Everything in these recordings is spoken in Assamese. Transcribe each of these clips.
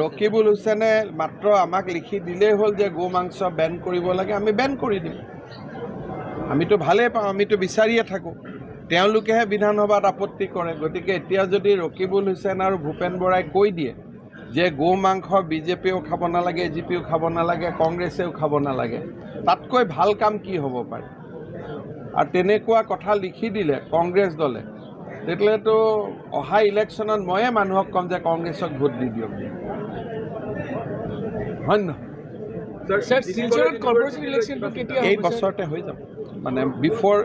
ৰকিবুল হুছেইনে মাত্ৰ আমাক লিখি দিলেই হ'ল যে গো মাংস বেন কৰিব লাগে, আমি বেন কৰি দিম। আমিতো ভালেই পাওঁ, আমিতো বিচাৰিয়ে থাকোঁ। তেওঁলোকেহে বিধানসভাত আপত্তি কৰে। গতিকে এতিয়া যদি ৰকিবুল হুছেইন আৰু ভূপেন বৰাই কৈ দিয়ে যে গো মাংস বিজেপিয়েও খাব নালাগে, এজিপিও খাব নালাগে, কংগ্ৰেছেও খাব নালাগে, তাতকৈ ভাল কাম কি হ'ব পাৰে? আৰু তেনেকুৱা কথা লিখি দিলে কংগ্ৰেছ দলে, তেতিয়াহ'লেতো অহা ইলেকশ্যনত ময়ে মানুহক ক'ম যে কংগ্ৰেছক ভোট দি দিয়ক, হয় নহয়? এই বছৰতে হৈ যাব, মানে before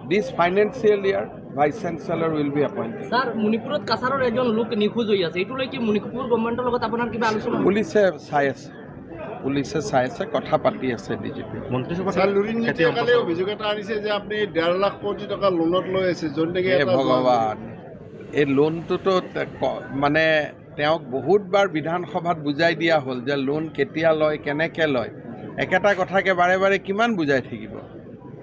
this financial year vice chancellor will be appointed. Sir, মণিপুৰত কাছাৰৰ এজন লোক নিখোঁজ হৈ আছে, এইটোলৈ কি মণিপুৰ গভৰ্ণমেণ্টৰ লগত আপোনাৰ কিবা আলোচনা? পুলিচে চাই আছে, কথা পাতি আছে ডিজিপি। অভিযোগ এটা আনিছে যে আপুনি 1.5 লাখ কোটি টকা লোনত লৈ আছে, য'ত নেকি ভগৱান, এই লোনটোতো মানে তেওঁক বহুতবাৰ বিধানসভাত বুজাই দিয়া হ'ল যে লোন কেতিয়া লয়, কেনেকৈ লয়। একেটা কথাকে বাৰে বাৰে কিমান বুজাই থাকিব?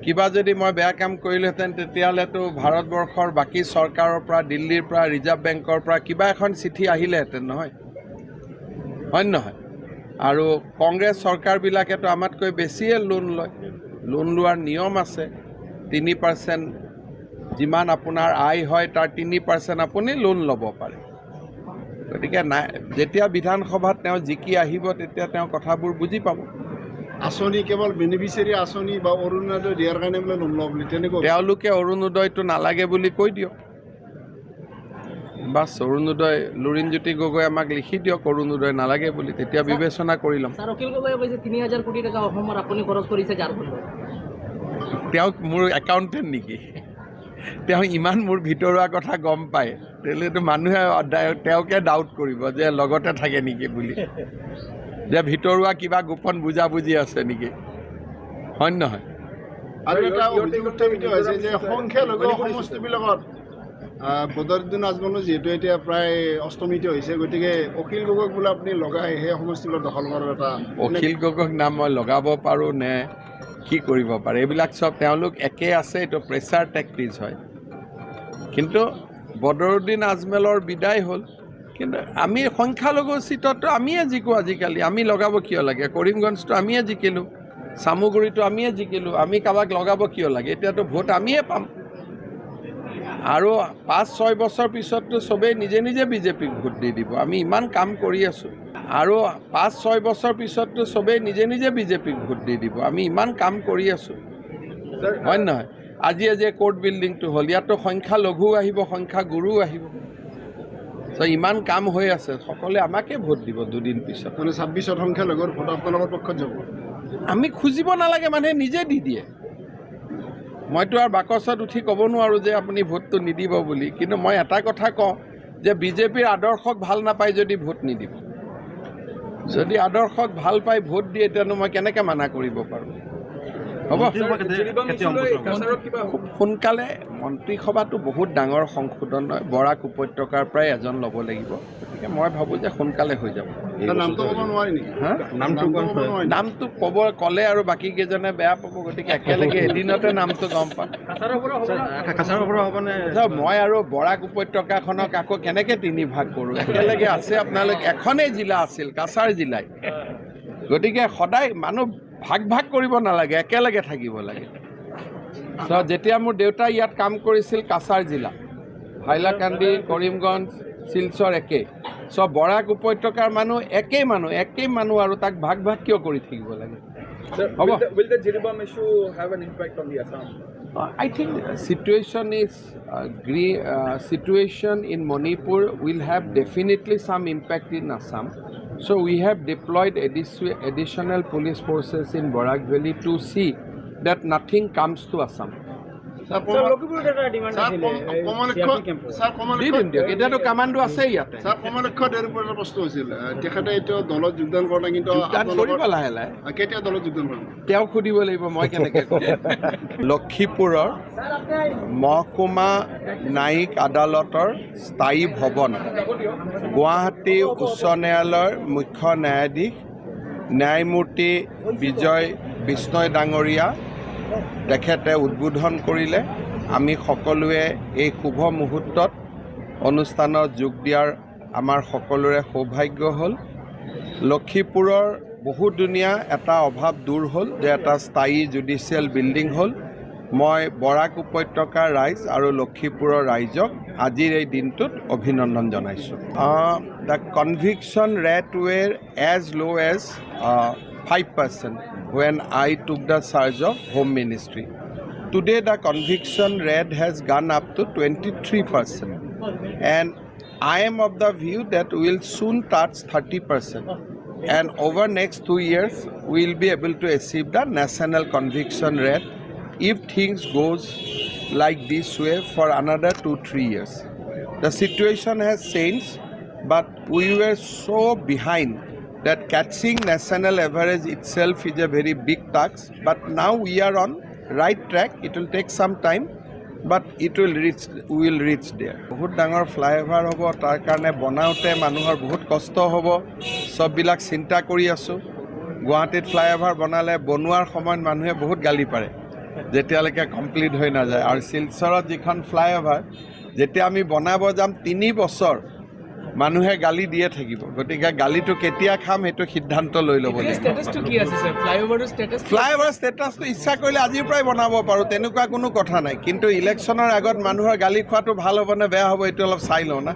কিবা যদি মই বেয়া কাম কৰিলোহেঁতেন তেতিয়াহ'লেতো ভাৰতবৰ্ষৰ বাকী চৰকাৰৰ পৰা, দিল্লীৰ পৰা, ৰিজাৰ্ভ বেংকৰ পৰা কিবা এখন চিঠি আহিলেহেঁতেন, নহয়? হয় নহয়? আৰু কংগ্ৰেছ চৰকাৰবিলাকেতো আমাতকৈ বেছিয়ে লোন লয়। লোন লোৱাৰ নিয়ম আছে। 3% যিমান আপোনাৰ আয় হয় তাৰ 3% আপুনি লোন ল'ব পাৰে। গতিকে নাই, যেতিয়া বিধানসভাত তেওঁ জিকি আহিব তেতিয়া তেওঁ কথাবোৰ বুজি পাব। আঁচনি কেৱল বেনিফিচিয়াৰী আঁচনি বা অৰুণোদয় দিয়াৰ কাৰণে বোলে লোন লওঁ বুলি তেনেকুৱা তেওঁলোকে অৰুণোদয়টো নালাগে বুলি কৈ দিয়ক। বাছ, অৰুণোদয় লুৰিণজ্যোতি গগৈ আমাক লিখি দিয়ক অৰুণোদয় নালাগে বুলি, তেতিয়া বিবেচনা কৰি ল'ম। স্যাৰ, অখিল গগৈয়ে কৈছে 3000 কোটি টাকা অসমৰ আপুনি খৰচ কৰিছে ঝাৰখণ্ডত। তেওঁক মোৰ একাউণ্টেণ্ট নেকি? তেওঁ ইমান মোৰ ভিতৰুৱা কথা গম পায়, তেতিয়াহ'লেতো মানুহে তেওঁকে ডাউট কৰিব যে লগতে থাকে নেকি বুলি, যে ভিতৰুৱা কিবা গোপন বুজাবুজি আছে নেকি, হয় নহয়? আৰু এটা অভিযোগ উত্থাপিত হৈছে যে সংখ্যালঘু সমষ্টিবিলাকত বদৰুদ্দিন আজমলো যিহেতু এতিয়া প্ৰায় অস্তমিত হৈছে, গতিকে অখিল গগৈক বোলে আপুনি লগাই সেই সমষ্টিবিলাক দখল কৰাৰ এটা। অখিল গগৈক নাম মই লগাব পাৰোঁ নে কি কৰিব পাৰে? এইবিলাক চব তেওঁলোক একে আছে, এইটো প্ৰেছাৰ টেকটিছ হয়। কিন্তু বদৰুদ্দিন আজমেলৰ বিদায় হ'ল, কিন্তু আমি সংখ্যালঘু চিটতো আমিয়ে জিকোঁ আজিকালি। আমি লগাব কিয় লাগে? কৰিমগঞ্জটো আমিয়ে জিকিলোঁ, চামুগুৰিটো আমিয়ে জিকিলোঁ, আমি কাৰোবাক লগাব কিয় লাগে? এতিয়াতো ভোট আমিয়ে পাম। আৰু 5-6 বছৰ পিছততো চবেই নিজে নিজে বিজেপিক ভোট দি দিব। আমি ইমান কাম কৰি আছোঁ, আৰু 5-6 বছৰ পিছততো চবেই নিজে নিজে বিজেপিক ভোট দি দিব। আমি ইমান কাম কৰি আছোঁ, হয় নহয়? আজি কোৰ্ট বিল্ডিংটো হ'ল, ইয়াতো সংখ্যালঘু আহিব, সংখ্যাগুৰু আহিব। ইমান কাম হৈ আছে, সকলোৱে আমাকে ভোট দিব 2 দিন পিছত। মানে 26ত সংখ্যালঘুৰ ভোট আপোনালোকৰ পক্ষত যাব? আমি খুজিব নালাগে, মানুহে নিজে দি দিয়ে। মইতো আৰু বাকচত উঠি ক'ব নোৱাৰোঁ যে আপুনি ভোটটো নিদিব বুলি, কিন্তু মই এটা কথা কওঁ যে বিজেপিৰ আদৰ্শক ভাল নাপায় যদি ভোট নিদিব। যদি আদৰ্শক ভাল পাই ভোট দিয়ে তেতিয়ানো মই কেনেকৈ মানা কৰিব পাৰোঁ? হ'ব, খুব সোনকালে মন্ত্ৰীসভাটো বহুত ডাঙৰ সংশোধন হয়, বৰাক উপত্যকাৰ পৰাই এজন ল'ব লাগিব। গতিকে মই ভাবোঁ যে সোনকালে হৈ যাব। নামটো ক'ব নোৱাৰি নেকি? নামটো ক'লে আৰু বাকীকেইজনে বেয়া পাব, গতিকে একেলগে এদিনতে নামটো গম পাম। মই আৰু বৰাক উপত্যকাখনক আকৌ কেনেকৈ 3 ভাগ কৰোঁ? একেলগে আছে, আপোনালোক এখনেই জিলা আছিল, কাছাৰ জিলাই। গতিকে সদায় মানুহ ভাগ ভাগ কৰিব নালাগে, একেলগে থাকিব লাগে। যেতিয়া মোৰ দেউতাই ইয়াত কাম কৰিছিল কাছাৰ জিলা, হাইলাকান্দি, কৰিমগঞ্জ, শিলচৰ একেই। বৰাক উপত্যকাৰ মানুহ একেই মানুহ, আৰু তাক ভাগ ভাগ কিয় কৰি থাকিব লাগে? হ'ব। Will the Jiribam issue have an impact on the Assam? I think situation in Manipur will have definitely some impact in Assam. So we have deployed additional police forces in Barak Valley to see that nothing comes to Assam. এতিয়াতো কামাণ্ডো আছে ইয়াতে। কমলক্ষ দেৰ ওপৰত প্ৰশ্ন হৈছিল, তেখেতে এতিয়া দলত যোগদান কৰা নাই, কিন্তু কৰিব লাহে লাহে। কেতিয়া দলত যোগদান কৰিব? তেওঁক সুধিব লাগিব, মই কেনেকৈ ক'ম। লক্ষীপুৰৰ মহকুমা ন্যায়িক আদালতৰ স্থায়ী ভৱন, গুৱাহাটী উচ্চ ন্যায়ালয়ৰ মুখ্য ন্যায়াধীশ ন্যায়মূৰ্তি বিজয় বিষ্ণয় ডাঙৰীয়া তেখেতে উদ্বোধন কৰিলে। আমি সকলোৱে এই শুভ মুহূৰ্তত অনুষ্ঠানত যোগ দিয়াৰ আমাৰ সকলোৰে সৌভাগ্য হ'ল লক্ষীপুৰৰ বহুদিনীয়া এটা অভাৱ দূৰ হ'ল যে এটা স্থায়ী জুডিচিয়েল বিল্ডিং হ'ল মই বৰাক উপত্যকাৰ ৰাইজ আৰু লক্ষীপুৰৰ ৰাইজক আজিৰ এই দিনটোত অভিনন্দন জনাইছোঁ দ্য কনভিকশ্যন ৰেট ৱেৰ এজ ল' as 5% when I took the charge of Home Ministry. Today the conviction rate has gone up to 23%, and I am of the view that we will soon touch 30%, and over next 2 years we will be able to achieve the national conviction rate if things goes like this way for another 2-3 years. The situation has changed, but we were so behind that catching national average itself is a very big task, but now we are on right track. It will take some time, but we will reach there. বহুত ডাঙৰ ফ্লাইঅভাৰ হ'ব, তাৰ কাৰণে বনাওঁতে মানুহৰ বহুত কষ্ট হ'ব, সববিলাক চিন্তা কৰি আছোঁ। গুৱাহাটীত ফ্লাইঅভাৰ বনালে বনোৱাৰ সময়ত মানুহে বহুত গালি পাৰে যেতিয়ালৈকে কমপ্লিট হৈ নাযায়, আৰু শিলচৰত যিখন ফ্লাইঅভাৰ যেতিয়া আমি বনাব যাম 3 বছৰ মানুহে গালি দিয়ে থাকিব, গতিকে গালিটো কেতিয়া খাম সেইটো সিদ্ধান্ত লৈ ল'ব লাগিব। ষ্টেটাছটো কি আছে স্যাৰ ফ্লাইঅভাৰৰ ষ্টেটাছ? ফ্লাইঅভাৰ ষ্টেটাছটো ইচ্ছা কৰিলে আজিৰ পৰাই বনাব পাৰোঁ, তেনেকুৱা কোনো কথা নাই, কিন্তু ইলেকশ্যনৰ আগত মানুহৰ গালি খোৱাটো ভাল হ'ব নে বেয়া হ'ব এইটো অলপ চাই লওঁ না।